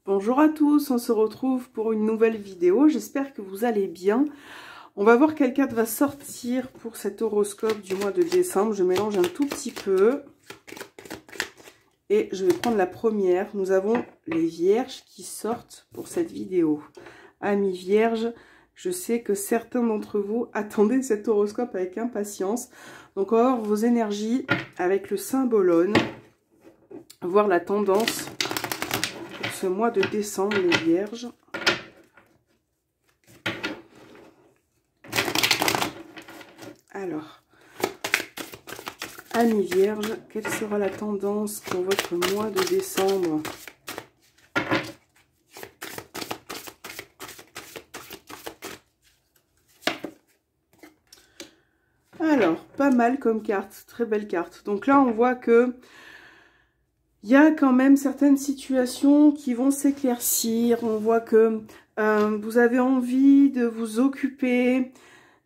Bonjour à tous, on se retrouve pour une nouvelle vidéo, j'espère que vous allez bien. On va voir quelle carte va sortir pour cet horoscope du mois de décembre. Je mélange un tout petit peu et je vais prendre la première. Nous avons les vierges qui sortent pour cette vidéo. Amis vierges, je sais que certains d'entre vous attendaient cet horoscope avec impatience. Donc on va voir vos énergies avec le symbolone, voir la tendance pour ce mois de décembre, les vierges. Alors, amis vierges, quelle sera la tendance pour votre mois de décembre? Alors, pas mal comme carte, très belle carte. Donc là, on voit que il y a quand même certaines situations qui vont s'éclaircir. On voit que vous avez envie de vous occuper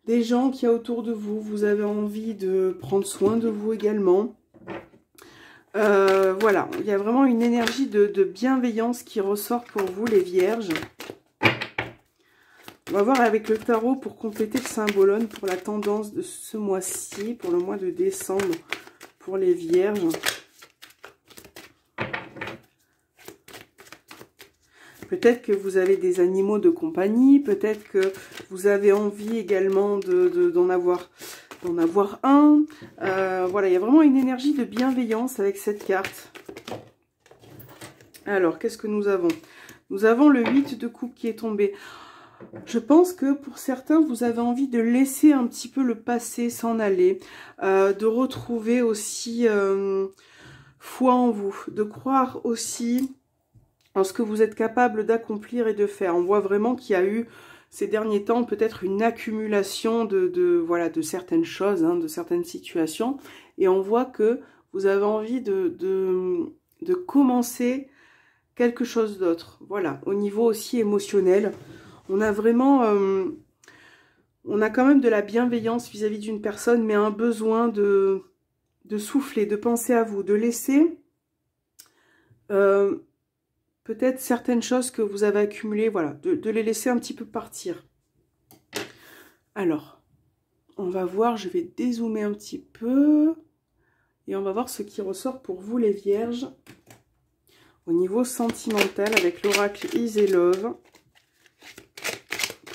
des gens qui y a autour de vous. Vous avez envie de prendre soin de vous également. Voilà, il y a vraiment une énergie de bienveillance qui ressort pour vous, les vierges. On va voir avec le tarot pour compléter le symbolone pour la tendance de ce mois-ci, pour le mois de décembre, pour les vierges. Peut-être que vous avez des animaux de compagnie, peut-être que vous avez envie également d'en avoir un. Voilà, il y a vraiment une énergie de bienveillance avec cette carte. Alors, qu'est-ce que nous avons? Nous avons le 8 de coupe qui est tombé. Je pense que pour certains, vous avez envie de laisser un petit peu le passé s'en aller, de retrouver aussi foi en vous, de croire aussi en ce que vous êtes capable d'accomplir et de faire. On voit vraiment qu'il y a eu ces derniers temps peut-être une accumulation voilà, de certaines choses, hein, de certaines situations. Et on voit que vous avez envie de commencer quelque chose d'autre. Voilà, au niveau aussi émotionnel, on a vraiment... on a quand même de la bienveillance vis-à-vis d'une personne, mais un besoin de souffler, de penser à vous, de laisser... peut-être certaines choses que vous avez accumulées, voilà, de les laisser un petit peu partir. Alors, on va voir, je vais dézoomer un petit peu, et on va voir ce qui ressort pour vous les vierges, au niveau sentimental, avec l'oracle Is et Love,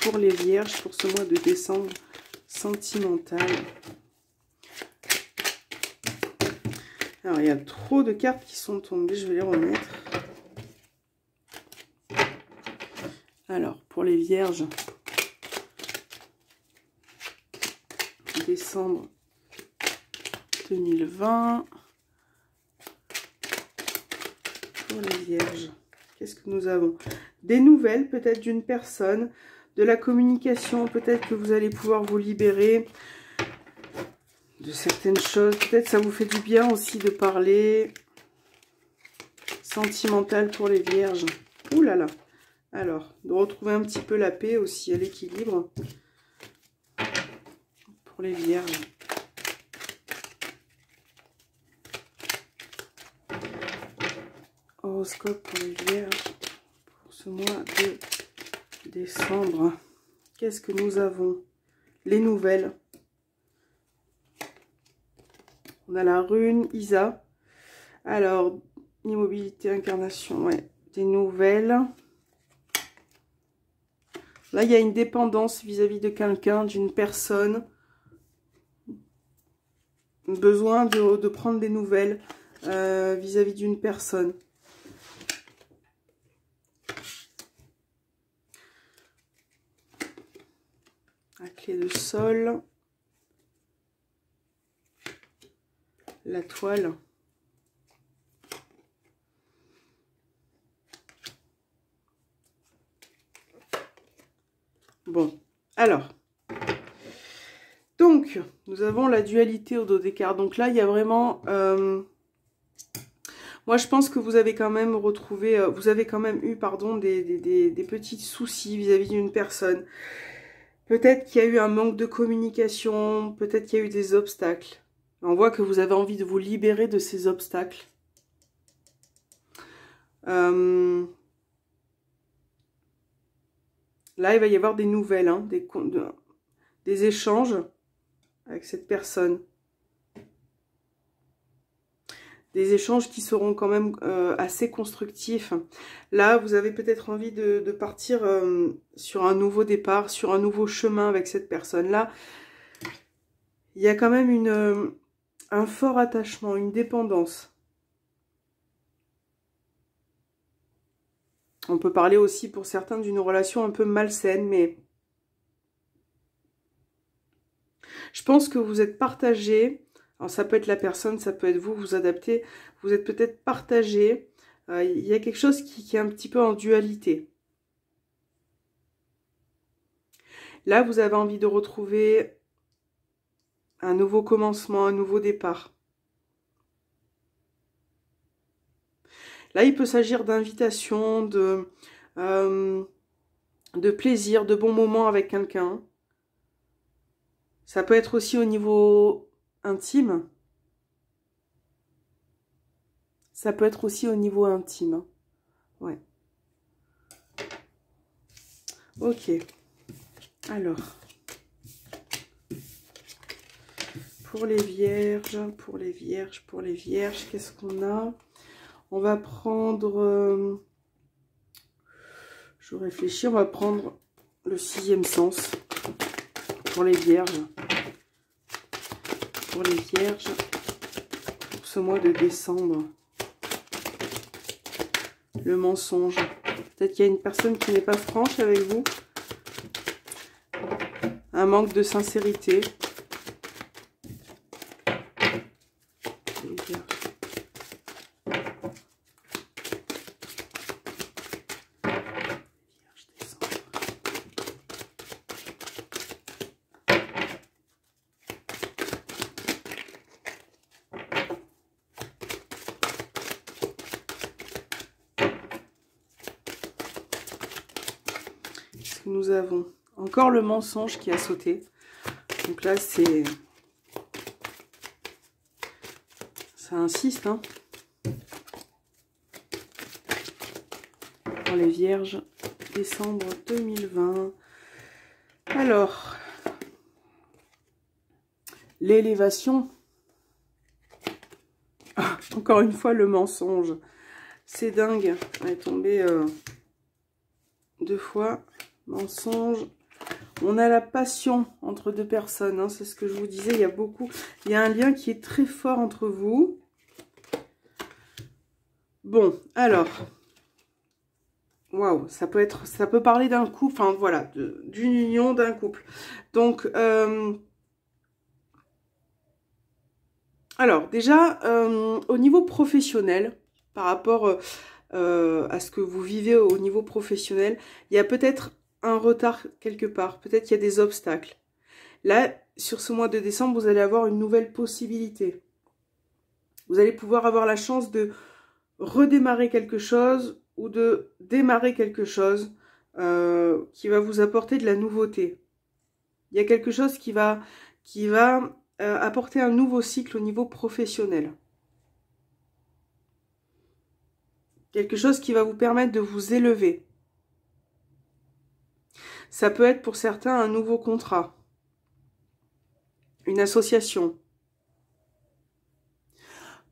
pour les vierges, pour ce mois de décembre sentimental. Alors, il y a trop de cartes qui sont tombées, je vais les remettre. Alors, pour les vierges, décembre 2020. Pour les vierges, qu'est-ce que nous avons? Des nouvelles, peut-être d'une personne, de la communication, peut-être que vous allez pouvoir vous libérer de certaines choses. Peut-être ça vous fait du bien aussi de parler. Sentimental pour les vierges. Ouh là là. Alors, de retrouver un petit peu la paix aussi, à l'équilibre pour les vierges. Horoscope pour les vierges pour ce mois de décembre. Qu'est-ce que nous avons? Les nouvelles. On a la rune Isa. Alors, immobilité, incarnation, ouais, des nouvelles. Là, il y a une dépendance vis-à-vis de quelqu'un, d'une personne. Besoin de prendre des nouvelles vis-à-vis d'une personne. La clé de sol. La toile. Bon, alors, donc, nous avons la dualité au dos des cartes. Donc là, il y a vraiment... moi, je pense que vous avez quand même retrouvé... vous avez quand même eu, pardon, des petits soucis vis-à-vis d'une personne. Peut-être qu'il y a eu un manque de communication. Peut-être qu'il y a eu des obstacles. On voit que vous avez envie de vous libérer de ces obstacles. Là, il va y avoir des nouvelles, hein, des échanges avec cette personne. Des échanges qui seront quand même assez constructifs. Là, vous avez peut-être envie de partir sur un nouveau départ, sur un nouveau chemin avec cette personne-là. Il y a quand même un fort attachement, une dépendance. On peut parler aussi pour certains d'une relation un peu malsaine, mais je pense que vous êtes partagés. Alors ça peut être la personne, ça peut être vous, vous adaptez. Vous êtes peut-être partagés. Il y a quelque chose qui est un petit peu en dualité. Là, vous avez envie de retrouver un nouveau commencement, un nouveau départ. Là, il peut s'agir d'invitation, de plaisir, de bons moments avec quelqu'un. Ça peut être aussi au niveau intime. Ça peut être aussi au niveau intime. Ouais. Ok. Alors. Pour les vierges, qu'est-ce qu'on a? On va prendre... je réfléchis, on va prendre le 6e sens. Pour les vierges. Pour les vierges. Pour ce mois de décembre. Le mensonge. Peut-être qu'il y a une personne qui n'est pas franche avec vous. Un manque de sincérité. Nous avons encore le mensonge qui a sauté. Donc là, ça insiste, hein. Pour les vierges, décembre 2020. Alors, l'élévation. Ah, encore une fois, le mensonge. C'est dingue. Elle est tombée 2 fois. Mensonge. On a la passion entre 2 personnes, hein, c'est ce que je vous disais, il y a un lien qui est très fort entre vous. Bon, alors, waouh, ça peut parler d'un couple, enfin voilà, d'une union, d'un couple. Donc, alors déjà, au niveau professionnel, par rapport à ce que vous vivez au niveau professionnel, il y a peut-être un retard quelque part, peut-être qu'il y a des obstacles. Là, sur ce mois de décembre, vous allez avoir une nouvelle possibilité. Vous allez pouvoir avoir la chance de redémarrer quelque chose ou de démarrer quelque chose qui va vous apporter de la nouveauté. Il y a quelque chose qui va apporter un nouveau cycle au niveau professionnel. Quelque chose qui va vous permettre de vous élever. Ça peut être pour certains un nouveau contrat, une association.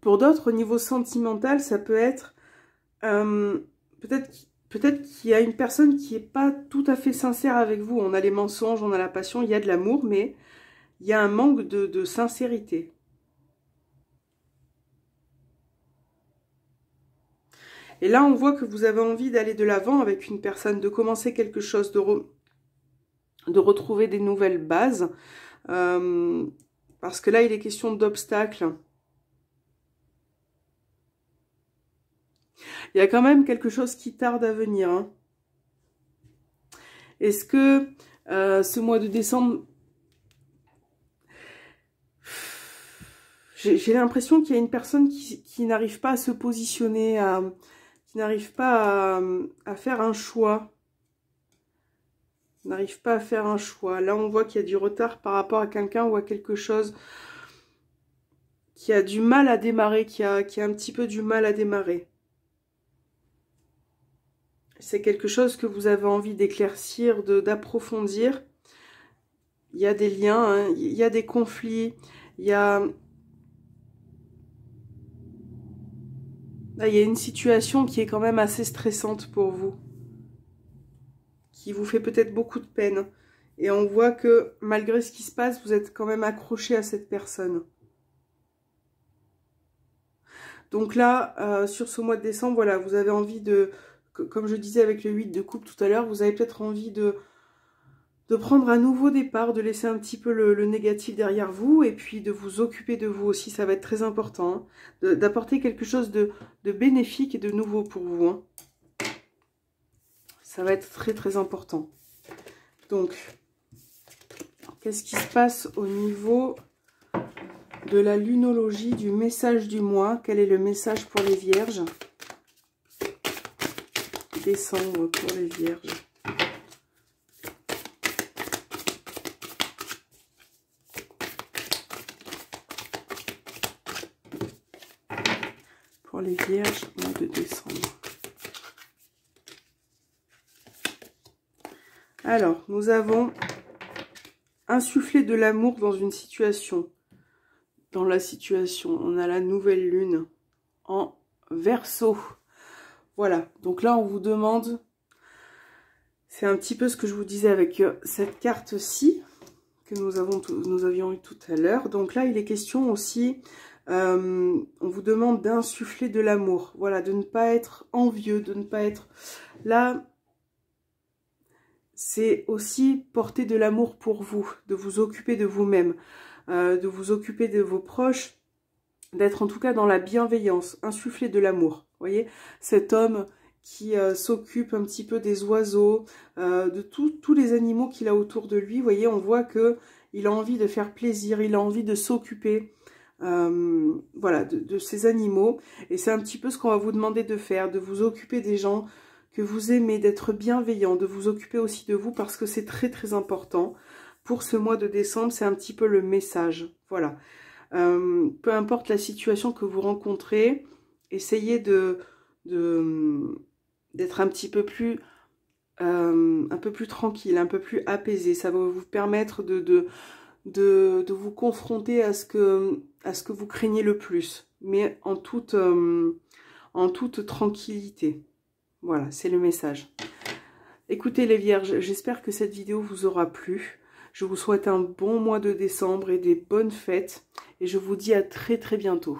Pour d'autres, au niveau sentimental, ça peut être peut-être qu'il y a une personne qui n'est pas tout à fait sincère avec vous. On a les mensonges, on a la passion, il y a de l'amour, mais il y a un manque de sincérité. Et là, on voit que vous avez envie d'aller de l'avant avec une personne, de commencer quelque chose, de retrouver des nouvelles bases. Parce que là, il est question d'obstacles. Il y a quand même quelque chose qui tarde à venir. Hein. Est-ce que ce mois de décembre... J'ai l'impression qu'il y a une personne qui n'arrive pas à se positionner, qui n'arrive pas à faire un choix. N'arrive pas à faire un choix. Là, on voit qu'il y a du retard par rapport à quelqu'un ou à quelque chose qui a du mal à démarrer, qui a un petit peu du mal à démarrer. C'est quelque chose que vous avez envie d'éclaircir, d'approfondir. Il y a des liens, hein, il y a des conflits, il y a... Là, il y a une situation qui est quand même assez stressante pour vous, qui vous fait peut-être beaucoup de peine. Et on voit que malgré ce qui se passe, vous êtes quand même accroché à cette personne. Donc là, sur ce mois de décembre, voilà, vous avez envie de, comme je disais avec le 8 de coupe tout à l'heure, vous avez peut-être envie de prendre un nouveau départ, de laisser un petit peu le négatif derrière vous et puis de vous occuper de vous aussi, ça va être très important, hein, d'apporter quelque chose de bénéfique et de nouveau pour vous. Hein. Ça va être très très important. Donc, qu'est-ce qui se passe au niveau de la lunologie, du message du mois? Quel est le message pour les vierges? Décembre pour les vierges. Pour les vierges, mois de décembre. Alors, nous avons insufflé de l'amour dans une situation. Dans la situation, on a la nouvelle lune en Verseau. Voilà, donc là, on vous demande... C'est un petit peu ce que je vous disais avec cette carte-ci, que nous avions eu tout à l'heure. Donc là, il est question aussi... on vous demande d'insuffler de l'amour. Voilà, de ne pas être envieux, de ne pas être... Là... C'est aussi porter de l'amour pour vous, de vous occuper de vous-même, de vous occuper de vos proches, d'être en tout cas dans la bienveillance, insuffler de l'amour. Vous voyez, cet homme qui s'occupe un petit peu des oiseaux, de tous les animaux qu'il a autour de lui. Vous voyez, on voit que il a envie de faire plaisir, il a envie de s'occuper voilà, de ces animaux. Et c'est un petit peu ce qu'on va vous demander de faire, de vous occuper des gens que vous aimez, d'être bienveillant, de vous occuper aussi de vous parce que c'est très très important. Pour ce mois de décembre, c'est un petit peu le message. Voilà. Peu importe la situation que vous rencontrez, essayez d'être un petit peu plus tranquille, un peu plus apaisé. Ça va vous permettre de vous confronter à ce que vous craignez le plus, mais en toute tranquillité. Voilà, c'est le message. Écoutez les vierges, j'espère que cette vidéo vous aura plu. Je vous souhaite un bon mois de décembre et des bonnes fêtes. Et je vous dis à très très bientôt.